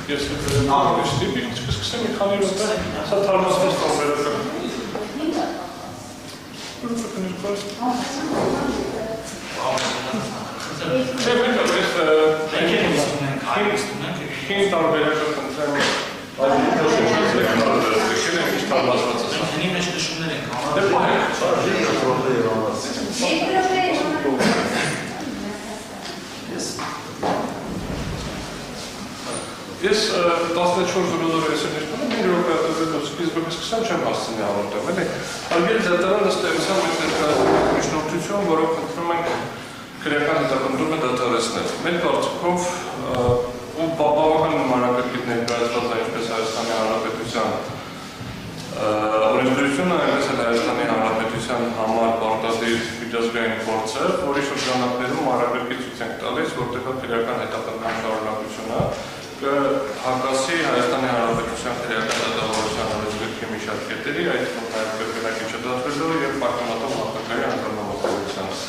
Ես ստիպի, սկսեմ մի քանի րոպե, սա թարմացված տարբերակը։ Չէ, մենք հին տարբերակը խնդրեմ Ես 14 զրոզոր ես եմ նշպանում, մի րոպե ատվետով սկիզբը կսկսեմ չեմ հասցնի հավորդեմ, էլի։ Արգել դատարան ըստեղության մենք ներկայացնում միջնորդություն, որով խնդրում ենք քրեական հետապնդումը դադարեցնել։ Մեր կարծիքով ու բավական մանրակրկիտ ներկայացված է ինչպես Հայաստանի Հանրապետության օրենսդրությունը, այնպես էլ Հայաստանի Հանրապետության համար պարտադիր միջազգային փորձ է, որի շրջանակներում մանրակրկիտ ցույց ենք տալիս, որտեղ քրեական հետապնդման շարունակությունը կհակասի Հայաստանի Հանրապետության քրեական դատավարության օրենսգրքի մի շարք կետերի, այդ թվում հայկական չդատվելու եւ պաշտոնատար հաղթակային անդրադառնալիությանը։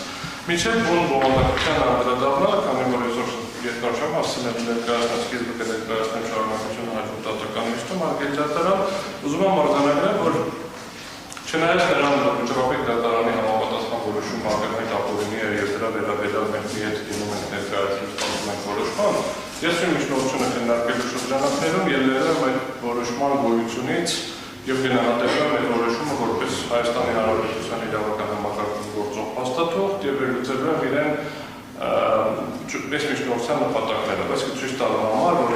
Մինչև բուն բովանդակության անդրադառնալը, քանի որ այսօր երկար չեմ հասցնել ներկայացնել սկիզբը կներկայացնեմ շարունակությունը հաջորդ դատական նիստում, արգել դատարան, ուզում եմ արձանագրել, որ չնայած նրան վճռապետ դատարանի համապատասխան որոշումը ակնհայտ ապօրինի է եւ դրա վերաբերյալ մենք մի հետ դիմում ենք ներկայացնում ստանում ենք որոշման, ես իմ միջնորդությունը քննարկելու շրջանակներում ելնել եմ այդ որոշման գոյությունից եւ գնահատել եմ այդ որոշումը որպես Հայաստանի Հանրապետության իրավական համակարգում գործող փաստաթուղթ եւ վերլուծել եմ իրեն այս միջնորդության նպատակները, բայց ցույց տալու համար, որ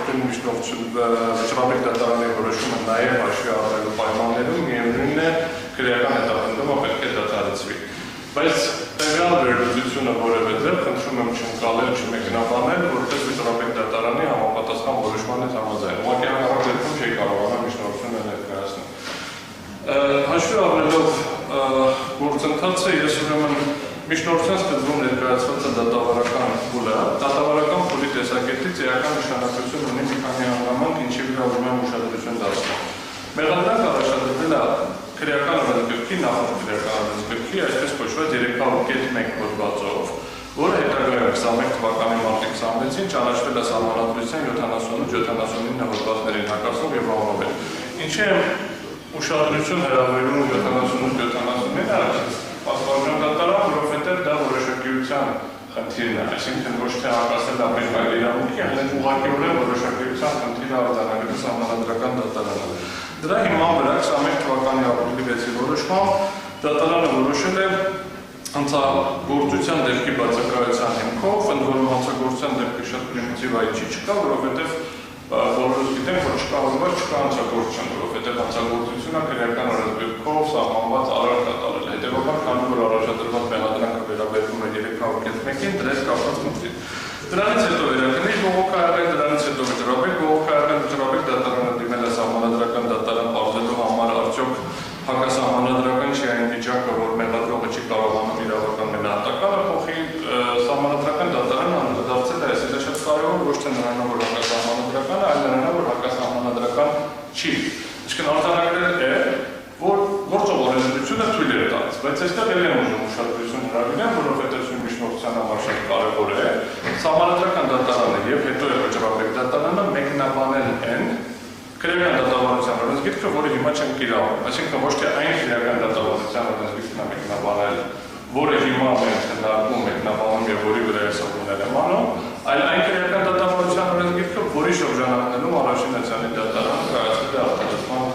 վճռապետ դատարանի որոշումը նաեւ հաշվի առնելու պայմաններում միևնույնն է քրեական հետապնդումը պետք է դադարեցվի։ Բայց տվյալ վերլուծությունը որևէ դեպ խնդրում եմ չընկալել, չմեկնաբանել, որպես վճռապետ դատարանի համապատասխան որոշման հետ համաձայն։ Ուղղակի հակառակ դեպքում չի կարողանա միջնորդությունը ներկայացնել։ Հաշվի առնելով գործընթացը, ես ուրեմն միջնորդության սկզբում ներկայացված է դատավարական փուլը, դատավարական փուլի տեսակետից էական նշանակություն ունի մի քանի հանգամանք, ինչի վրա ուզում եմ ուշադրություն դարձնել։ Մեղադրանք առաջադրվել է քրեական օրենսգրքի, նախորդ քրեական օրենսգրքի, այսպես կոչված 300.1 հոդվածով, որը հետագայում 21 թվականի մարտի 26-ին ճանաչվել է Սահմանադրության 78-79 հոդվածներին հակասող եւ անհավատ։ Ինչի եմ ուշադրություն հրավիրում 78-79 պատվարժան դատարան, որովհետև դա որոշակիության խնդիրն է, այսինքն ոչ թե հակասել ապեր այլ իրավունքի, այլ ուղղակիորեն որոշակիության խնդիրը արձանագրել Սահմանադրական դատարանը։ Դրա հիման վրա 21 թվականի ապրիլի 6-ի որոշմամբ դատարանը որոշել է հանցագործության դեպքի բացակայության հիմքով, ընդ որում հանցագործության դեպքը շատ պրիմիտիվ այլ չի չկա, որովհետև բոլորս գիտենք, որ չկարողված չկա հանցագործություն, որովհետև հանցագործությունը քրեական օրենսգրքով սահմանված արարք է տարել։ Հետևաբար, քանի որ առաջադրված մեղադրանքը վերաբերվում է 300.1-ին, դրա հետ կապված խնդիր։ Դրանից հետո վերակնի բողոքահարել, դրանից հետո վճռապետ բողոքահարել, վճռապետ դատարանը դիմել է Սահմանադրական դատարան պարզելու համար արդյոք հակասահմանադրական չի այն վիճակը, որ մեղադրողը չի կարողանում իրավական մենահատականը փոխի, Սահմանադրական դատարանը անդրադարձել է, այս է շատ կարևոր, ոչ թե նրանով, որ հակասահմանադրական, այլ նրանով, որ հակասահմանադրական չի։ Ինչքան արձանագրել է, որ գործող օրենսդրությունը թույլ է տալիս, բայց այստեղ էլ եմ ուզում ուշադրություն հրավիրեմ, որովհետև միջնորդության համար շատ կարևոր է, Սահմանադրական դատարանը եւ հետո է վճռապետ դատարանը մեկնաբանել են քրեական դատավարության օրենսգիրքը, որը հիմա չեն կիրառում, այսինքն ոչ թե այն քրեական դատավարության օրենսգիրքն է մեկնաբանել, որը հիմա մենք քննարկում մեկնաբանում եւ որի վրա հսկողներ եմ անում, այլ այն քրեական դատավարության օրենսգիրքը, որի շրջանակներում առաջինացիանի դատարանը կայացրել է արտադրության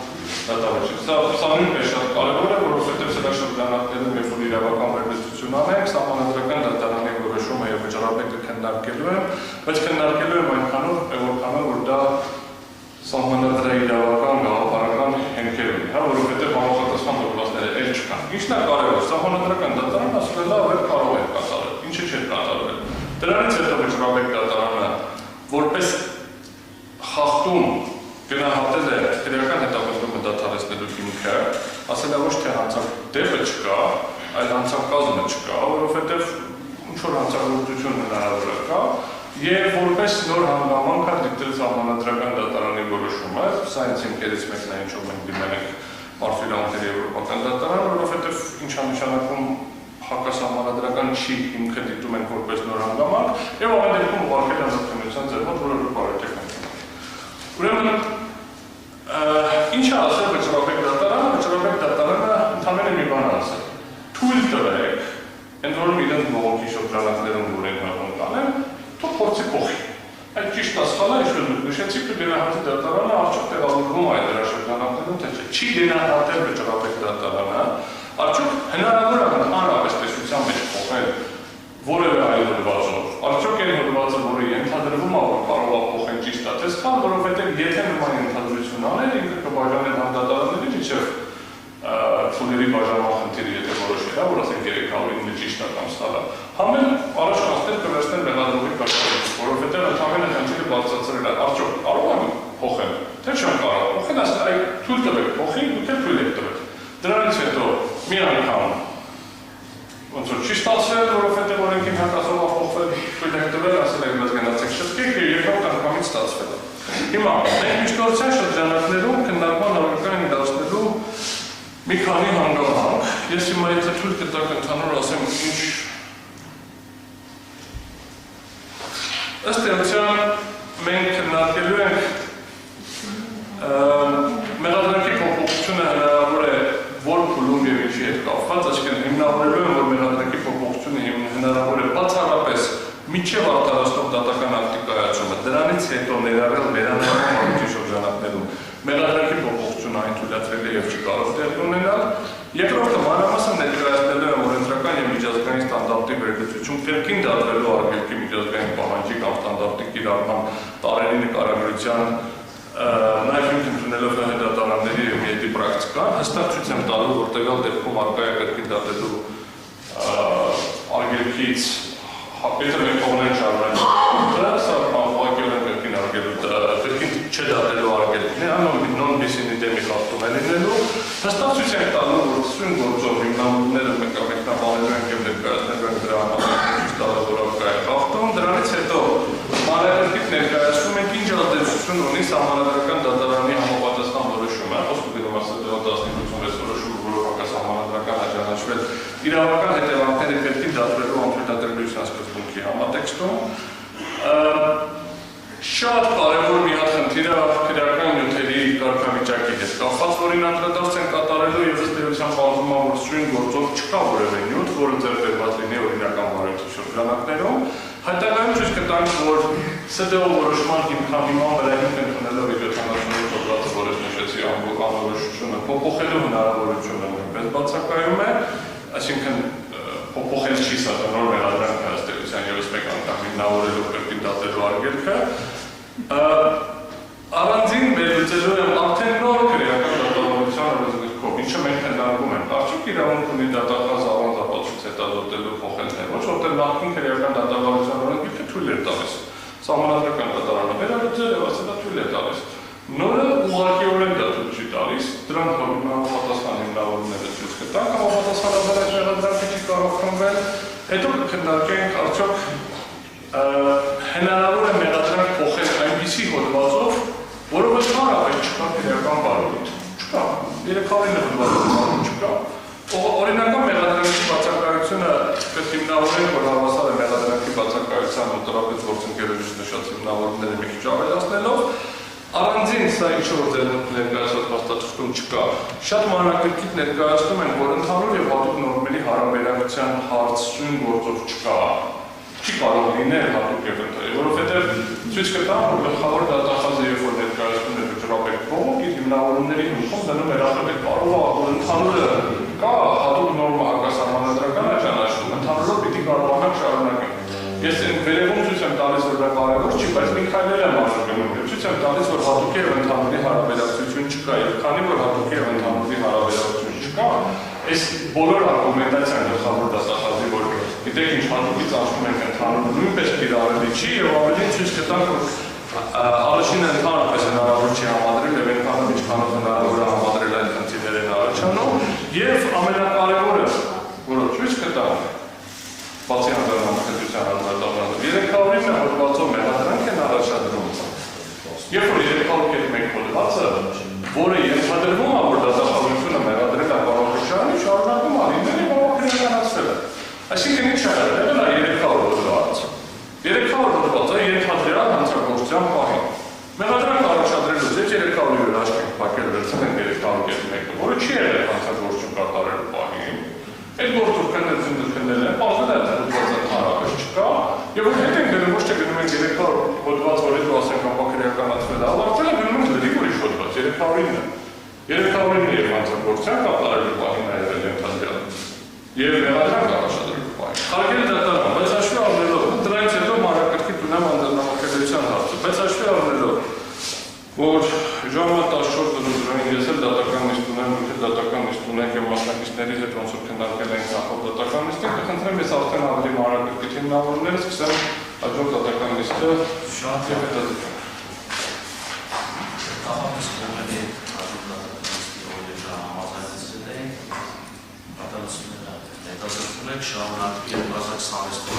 դատավարություն։ Սա նույնպես շատ կարևոր է, որովհետև սրա շրջանակներում երբ որ իրավական վերլուծություն անենք, Սահմանադրական դատարանի որոշումը եւ վճռապետը քննարկելու եմ, բայց քննարկելու եմ այնքանով, որքանով որ դա սահմանադրական իրավական գաղափարական հենքեր ունի, որովհետև համապատասխան դեպքերը էլ չկան։ Ինչն է կարևոր, Սահմանադրական դատարանը ասել է լավ է կարող է կատարել, ինչը չէ կատարվել։ Դրանից հետո վճռապետ դատարանը որպես խախտում գնահատել է քրեական հետապնդումը դադարեցնելու հիմքը, ասել է ոչ թե հանցադեպը չկա, այլ հանցակազմը չկա, որովհետև ինչ-որ հանցագործություն հնարավոր կա, եւ որպես նոր հանգամանք է դիտել Սահմանադրական դատարանի որոշումը, սա ինձ ինքերից մեկն է, ինչով մենք դիմել ենք Մարդու իրավունքների եվրոպական դատարան, որովհետև ինչ է նշանակում հակասահմանադրական քրեական չի հիմքը դիտում ենք որպես նոր հանգամանք եւ ամեն դեպքում ուղարկել անձնական ձևով որը բարետեխնիկ։ Ուրեմն ինչ ասել վճռաբեկ դատարանը, վճռաբեկ դատարանը ընդհանրապես մի բան ասել։ Թույլ տվեք, ընդ որում իրենց բողոքի շրջանակներում որ են հաղորդանեն, թող փորձի փոխի։ Այդ ճիշտ ասխալը ինչ-որ նշեցիք, որ գնահատի դատարանը արդյոք տեղավորվում է այդ դրա շրջանակներում, թե չի գնահատել վճռաբեկ դատարանը, արդյոք հնարավոր է հանրապես տեսության մեջ փոխել որևէ այլ հոդվածով, արդյոք այն հոդվածը, որը ենթադրվում է, որ կարող է փոխել ճիշտ է, թե սխալ, որովհետև եթե նման ենթադրություն անել, ինքը կբաժանել համ դատարանների միջև փուլերի բաժանման խնդիրը, եթե որոշել է, որ ասենք 309-ը ճիշտ է կամ սխալ է, համ էլ առաջ կազմել կվերցնել մեղադրողի կարգավորիչ, որովհետև ընդհանրապես խնդիրը բարձրացրել է, արդյոք կարող են փոխել, թե չեն կարող փոխել, ասել այ թույլ տվեք փոխի, դուք էլ թույլ եք տվել։ Դրանից հետո մի անգամ ոնց որ չի ստացվել, որովհետև օրենքին հակասող փոխվել, թույլ եք տվել, ասել եք մեզ գնացեք շտկեք եւ երկրորդ անգամից ստացվել է։ Հիմա մենք միջնորդության շրջանակներում քննարկման առարկան դարձնելու մի քանի հանգամանք, ես հիմա եթե թույլ կտակ ընդհանուր ասեմ ինչ ըստ էության մենք քննարկելու ենք մեղադրանքի փոփոխությունը հնարավոր է որ փուլում եւ ինչի հետ կապված, այսինքն հիմնավորելու են որ մեղադրանքի փոփոխությունը հնարավոր է բացառապես միջև արտարաշտող դատական ակտի կայացումը, դրանից հետո ներառել վերանայման առիթի շրջանակներում մեղադրանքի փոփոխությունը այն թույլատրել է եւ չի կարող տեղի ունենալ, երկրորդը մանրամասն ներկայացնելու են որ ընտրական եւ միջազգային ստանդարտի վերլուծություն կրկին դադրելու արգելքի միջազգային պահանջի կամ ստանդարտի կիրառման տարերի նկարագրության նաև հիմք ընդունելով դատարանների եւ ԵՏ պրակտիկան հստակ ցույց են տալու որ տվյալ դեպքում արկա է կրկին դատելու արգելքից եթե մենք կողմեն շարունակել սա ուղղակի կրկին արգելու կրկին չդատելու արգելքն է non-bis-in idem-ի խախտում է լինելու հստակ ցույց են տալու որ սույն գործով հիմնավորումները մեկնաբանելու են եւ ներկայացնելու են դրա համար խախտում դրանից հետո մանրակրկիտ ներկայացնում ենք ինչ ազդեցություն ունի սահմանադրական դատարանի համապատասխան որոշումը, խոսքը գնում է ՍԴ-1586 որոշումը, որով հակասահմանադրական է ճանաչվել իրավական հետևանքները կրկին դատվելու անթույլատրելիության սկզբունքի համատեքստում։ Շատ կարևոր մի հատ խնդիր է քրեական նյութերի կարգավիճակի հետ կապված, որին անդրադարձ են կատարելու եւ ըստ էության պարզվում է, որ սույն գործով չկա որևէ նյութ, որը ձեռքբերված լինի օրինական բարույթի շրջանակներում։ Հետագայում ցույց կտանք, որ ՍԴՕ որոշման հիմքահիման վրա հիմք ընդունելով 78 հոդվածը, որը նշեցի անորոշությունը փոփոխելու հնարավորությունը նույնպես բացակայում է, այսինքն փոփոխել չի սա նոր մեղադրանքը ըստ էության ևս մեկ անգամ հիմնավորելու կրկին դատելու արգելքը առանձին վերլուծելու եմ արդեն նոր քրեական դատավորության օրենսգրքով, ինչը մենք քննարկում ենք, արդյոք իրավունք ունի դատախազ առանց ապացույց հետազոտելու փոխել թե ոչ, որտեղ նախկին քրեական դատավորության օրենքը թույլ էր տալիս, սահմանադրական դատարանը վերալուծել եւ ասել է թույլ է տալիս, նորը ուղղակիորեն դա թույլ չի տալիս, դրանք համապատասխան հիմնավորումները ցույց կտանք, համապատասխանաբար այդ մեղադրանքը չի կարող քննվել, հետո կքննարկենք արդյոք հնարավոր է մեղադրանք փոխել այնպիսի հոդվածով, որով ընդհանրապես չկա քրեական բարույթ, չկա, 309 հոդվածով չկա, օրինական մեղադրանքի բացակայությունը պետք հիմնավորենք, որ հավասար է մեղադրանքի բացակայության մոտավորապես գործընկերոջից նշած հիմնավորումները մի քիչ ավելացնելով, առանձին սա ինչ-որ ձեր ներկայացված փաստաթղթում չկա, շատ մանրակրկիտ ներկայացնում են, որ ընդհանուր եւ հատուկ նորմերի հարաբերակցության հարց սույն գործով չկա, չի կարող լինել հատուկ եւ ընդհանուր, որովհետեւ ցույց կտամ, որ գլխավոր դատախազը երբ որ ներկայացնում է վճռաբեկ բողոք, իր հիմնավորումների հիմքում դնում է ռազմական կարող է, որ ընդհանուրը կա հատուկ նորմա հակասահմանադրական է ճանաչվում, ընդհանուրով պիտի կարողանանք շարունակել։ Ես վերևում ցույց եմ տալիս, որ դա կարևոր չի, բայց մի քայլել եմ արժանանում, ցույց եմ տալիս, որ հատուկ եւ ընդհանուրի հարաբերակցություն չկա, եւ քանի որ հատուկ եւ ընդհանուրի հարաբերակցություն չկա, այս բոլոր արգումենտացիան գլխավոր դատախազի, որ գիտեք ինչ հատուկից ասում ենք ընդհանուր, նույնպես կիրառելի չի եւ ավելին ցույց կտանք, որ առաջինը ընդհանրապես հնարավոր չի համադրել եւ այնքանով ինչքանով հնարավոր է համադրել այդ խնդիրները են առաջանում եւ ամենակարևորը, որը ցույց կտանք բացի հանրահավաքության հանրադառնալու 309 հոդվածով մեղադրանք են առաջադրում։ Երբ որ 301 հոդվածը, որը ենթադրվում է, որ դատախազությունը մեղադրել է բավականին, շարունակում է լինել եւ բավականացվել է։ Այսինքն ինչ է եղել, նա 300 հոդված։ 300 հոդվածը ենթադրյալ հանցագործության պահին։ Մեղադրանք առաջադրելուց հետ 300 լիր աչքենք փակել վերցնել 301-ը, որը չի եղել հանցագործություն կատարելու պահին։ Այդ գործով քննել են, պարզվել է հոդվածը հարաբեր չկա, եւ որ հետ են գնում, ոչ թե գնում են 300 հոդված, որ հետո ասենք ապաքրեականացվել է, ավարտել է գնում են լրիվ ուրիշ հոդված, 309-ը։ 309-ը եւ հանցագործության կատարելու պահին է եղել ենթադրյալ։ Եվ մեղադրանք առաջադրելու պահին։ Խաղարկել դատարան, բայց հաշվի առնելով, դրանից հետո մանրակրկիտ ունեմ անձնամակերպության հարցը, բայց հաշվի առնելով, որ ժամը 14:00-ին ես էլ դատական նիստ ունեմ, ու թե դատական նիստ ունենք եւ մասնակիցների հետ ոնց որ քննարկել ենք նախորդ դատական նիստը, կխնդրեմ ես արդեն ավելի մանրակրկիտ հիմնավորումները սկսեմ հաջորդ դատական նիստը շատ եւ հետադարձում։ Շարունակել 2026 թվականի